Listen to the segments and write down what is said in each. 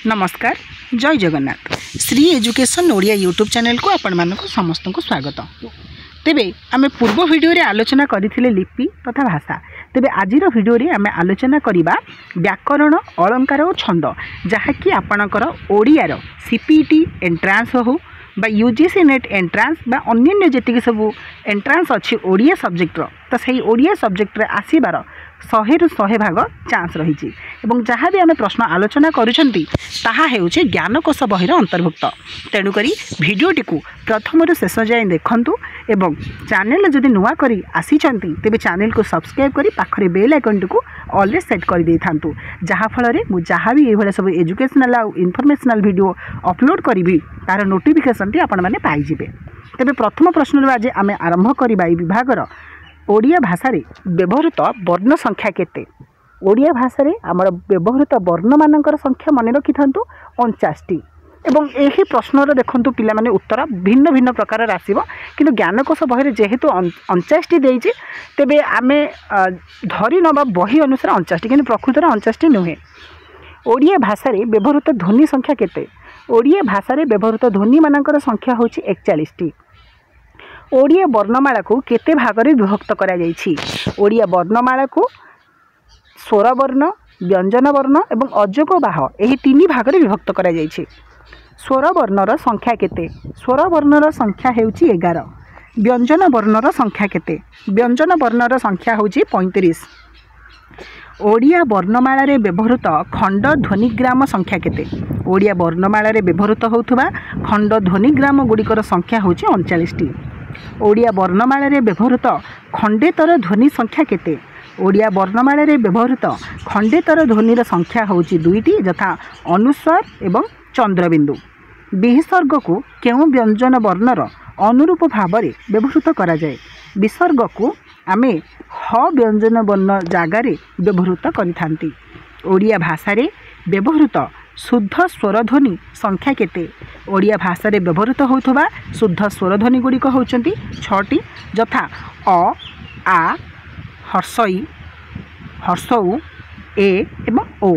नमस्कार जय Jagannath Shri education Odia YouTube channel को आपण मानक समस्त को स्वागत। तेबे आमे पूर्व वीडियो रे आलोचना करथिले लिपि तथा भाषा। तेबे आजिर वीडियो रे आमे आलोचना करिबा व्याकरण अलंकार और छंद जहाँकि आपणकर ओडिया रो सीपीटी एंट्रांस हो बा यूजीसी नेट एंट्रांस बा अन्य जेतिक सब एंट्रांस अच्छी ओडिया सब्जेक्ट रो तो सही ओडिया सब्जेक्ट रे आसीबार 100 रु 100 भाग चांस रही। जहाँ भी आम प्रश्न आलोचना करुँच ज्ञानकोश बहिर अंतर्भुक्त। तेणुक भिडटी को प्रथम रु शेष जाए देखूँ एवं चैनल जदि नुआ करी आसी तेज चैनल को सब्सक्राइब करी पाखरे बेल आइकन को ऑलरेडी सेट कर दे था जहाँफल जहाँ भी ये सब एजुकेशनल आउ इनफॉरमेशनल वीडियो अपलोड करी तार नोटिफिकेशन टी आपण मैंने पाइबे। तेज प्रथम प्रश्न आज आम आरंभ करवा विभागर ओडिया भाषा रे व्यवहृत वर्ण संख्या केते। ओडिया भाषा रे आमर व्यवहृत वर्ण मानकर संख्या मन रखि थांतु 49टी एवं एही प्रश्नर देखंतु पिला माने उत्तर भिन्न भिन्न प्रकार आसीबो किंतु ज्ञानकोश बहिरे जेहेतु 49टी देइछि तेबे आमे धरि नबा बही अनुसार 49टी किंतु प्रकृत रे 49टी नुहे। ओडिया भाषा रे व्यवहृत ध्वनि संख्या केते। ओडिया भाषा रे व्यवहृत ध्वनि मानकर संख्या होछि 41टी। ओडिया वर्णमाला को केते भाग रे विभक्त करा जायछि। ओडिया वर्णमाला को स्वर वर्ण व्यंजन वर्ण एवं अजोग बाह एही तीन भाग रे विभक्त करा जायछि। स्वर वर्णर संख्या केते। स्वर वर्णर संख्या हेउछि 11। व्यंजन वर्णर संख्या केते। व्यंजन वर्णर संख्या होछि 35। ओडिया वर्णमाला रे व्यवहृत खंड ध्वनिग्राम संख्या केते। ओडिया वर्णमाला रे व्यवहृत होउथबा खंड ध्वनिग्राम गुड़िकर संख्या होछि 39टी। ओडिया वर्णमाला रे व्यवहृत खंडेतर ध्वनि संख्या केते। ओडिया वर्णमाला रे व्यवहृत खंडेतर ध्वनिर संख्या होछि 2टी यथा अनुस्वार एवं चंद्रबिंदु। विसर्ग को केउ व्यंजन वर्णर अनुरूप भाव में व्यवहृत करा जाए। विसर्ग को आमे ह व्यंजन वर्ण जगार व्यवहृत करिथांती। ओडिया भाषा रे व्यवहृत शुद्ध स्वरध्वनि संख्या केते। ओडिया भाषा रे व्यवहृत होथबा शुद्ध स्वरध्वनि गुड़िक होचंती 6टी यथा अ आ हर्षई हर्षऊ ए एवं ओ।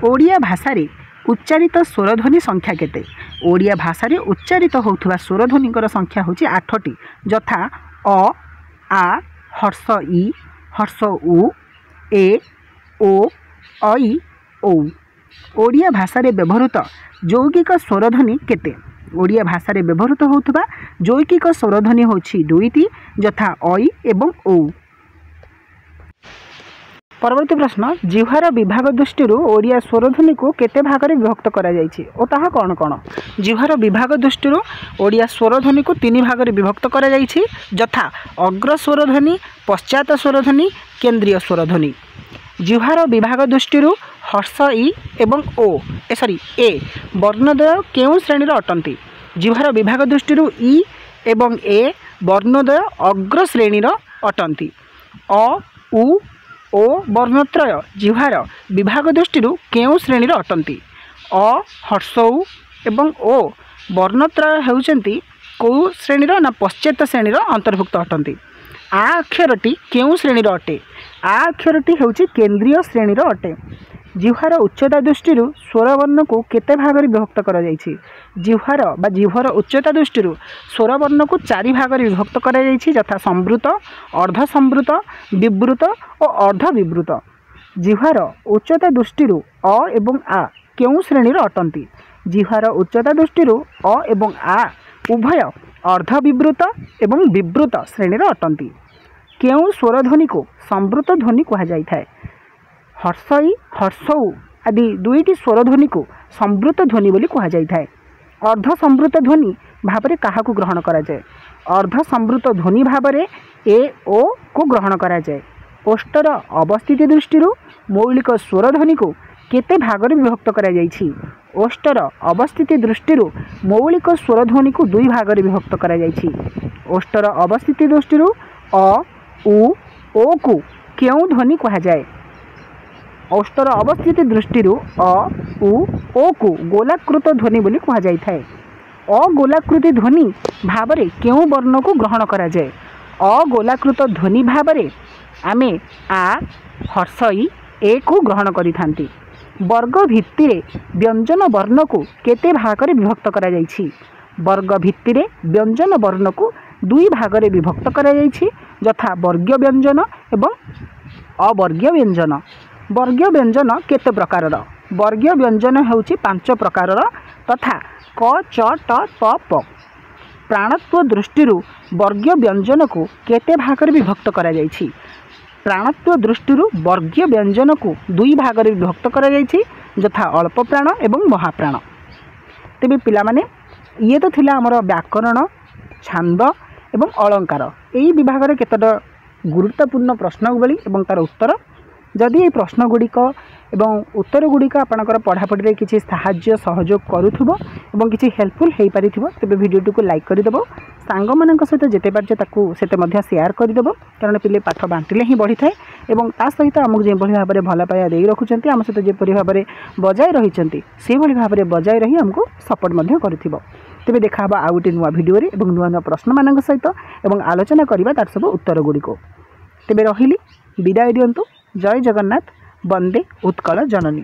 ओडिया भाषा रे उच्चारित स्वरध्वनि संख्या केते। ओडिया भाषा रे उच्चारित होथबा स्वरध्वनिकर संख्या होची 8टी यथा अ आ हर्षई हर्षऊ ए ओ ऐ ओ। ओडिया भाषा रे व्यवहृत यौगिक स्वरध्वनि केते। ओडिया भाषा रे व्यवहृत होथबा यौगिक स्वरध्वनि होछि 2टी यथा ऐ एवं ओ। परवर्ती प्रश्न जिह्वार विभाग दृष्टि ओडिया स्वरध्वनि को केते भाग रे विभक्त करा जायछि ओ ताहा कोन कोन। जिह्वार विभाग दृष्टि ओडिया स्वरध्वनि को 3 भाग रे विभक्त करा जायछि यथा अग्र स्वरध्वनि पश्चात स्वरध्वनि केंद्रीय स्वरध्वनि। जिह्वार विभाग दृष्टि हर्ष इ एवं ओ ए वर्णद्वय केउ श्रेणीर अटंती। जिह्वार विभाग दृष्टि इ एवं ए वर्णद्वय अग्र श्रेणीर अटंती। अ उ ओ वर्णत्रय जिह्वार विभाग दृष्टि केउ श्रेणीर अटंती। अ हर्षौ एवं ओ वर्णत्रय हेउचंती को श्रेणीर ना पश्चात श्रेणीर अंतर्भुक्त अटंती। आ अक्षरटी केउ श्रेणीर अटे। आ अक्षरटी हेउची केंद्रीय श्रेणीर अटे। जिह्वार उच्चता दृष्टि स्वरवर्ण को केते भाग रे विभक्त करा जायछि। जिह्वार बा जिह्वार उच्चता दृष्टि स्वरवर्ण को 4 भाग रे विभक्त करा जायछि यथा संवृत अर्ध संवृत विवृत और अर्ध विवृत। जिह्वार उच्चता दृष्टि अ एवं आ केउ श्रेणीर अटंती। जिह्वार उच्चता दृष्टि अ एवं आ उभय अर्ध विवृत एवं विवृत श्रेणीर अटंती। केउ स्वरध्वनि को संवृत ध्वनि कहा जायथाय। हर्षई हर्षौ आदि 2टी स्वरध्वनि को संवृत ध्वनि बोली कहा जायथाय। अर्ध संवृत ध्वनि भाव में काहाकू ग्रहण करा जाए। अर्ध संवृत ध्वनि भाव में ए ओ को ग्रहण करा जाए। ओष्ठर अवस्थिति दृष्टि मौलिक स्वरध्वनि को केते भाग में विभक्त करा जायछि। ओष्ठर अवस्थिति दृष्टि मौलिक स्वरध्वनि को 2 भाग में विभक्त करा जायछि। ओष्ठर अवस्थिति दृष्टि अ उ ओ को केउ ध्वनि कहा जाए। ओष्ठर अवस्थिति दृष्टि अ उ ओ को गोलाकृत ध्वनि बोली कहा जायथाय। अगोलाकृति ध्वनि भाव में केउ वर्ण को ग्रहण करा जाए। अगोलाकृत ध्वनि भाव में आमे आ हर्षई ए को ग्रहण करिथांती। वर्ग भित्ति व्यंजन वर्ण को केते भाग में विभक्त करा जायछि वर्ग भित्ति व्यंजन वर्ण को दुई भाग में विभक्त करा जायछि यथा वर्गीय व्यंजन एवं अवर्गीय व्यंजन। वर्गीय व्यंजन केते प्रकार वर्गीय व्यंजन होउछि 5 प्रकार तथा क च ट त प। प्राणत्व दृष्टि वर्गीय व्यंजन को केते भाग में विभक्त करा जायछि प्राणत्व दृष्टि वर्गीय व्यंजन को दुई भाग में विभक्त करा जायछि यथा अल्प प्राण एवं महाप्राण। तेबे पिला माने ये तो थिला हमर व्याकरण छांद एवं अलंकार यही विभाग में केतटा गुरुत्वपूर्ण प्रश्नवली एवं तार उत्तर जदि ये प्रश्न गुड़िक एवं उत्तर गुड़िक आपणकर पढ़ापढ़ी किसी साहाय्य सहयोग करूथुबो एवं किसी हेल्पफुल हो पारि तेबे वीडियो को लाइक करदेव सांग मान सहित जिते पार्चे सेते मध्य शेयर करदेव कारण पिले पाठ बांटिले ही बढ़ी थाए एवं ता सहित आमको जो भाव में भल पाया दे रखुंट आम सहित जोपरी भाव में बजाय रही से भाव में बजाय रही आमको सपोर्ट कर तेबे देखा आउ गोटे नुआ भिडियो एवं नुआ नुआ प्रश्न मान सहित एवं आलोचना करवा तार सब उत्तर गुड़िक तेबे रही विदाय दियंतु। जय जगन्नाथ। वंदे उत्कल जननी।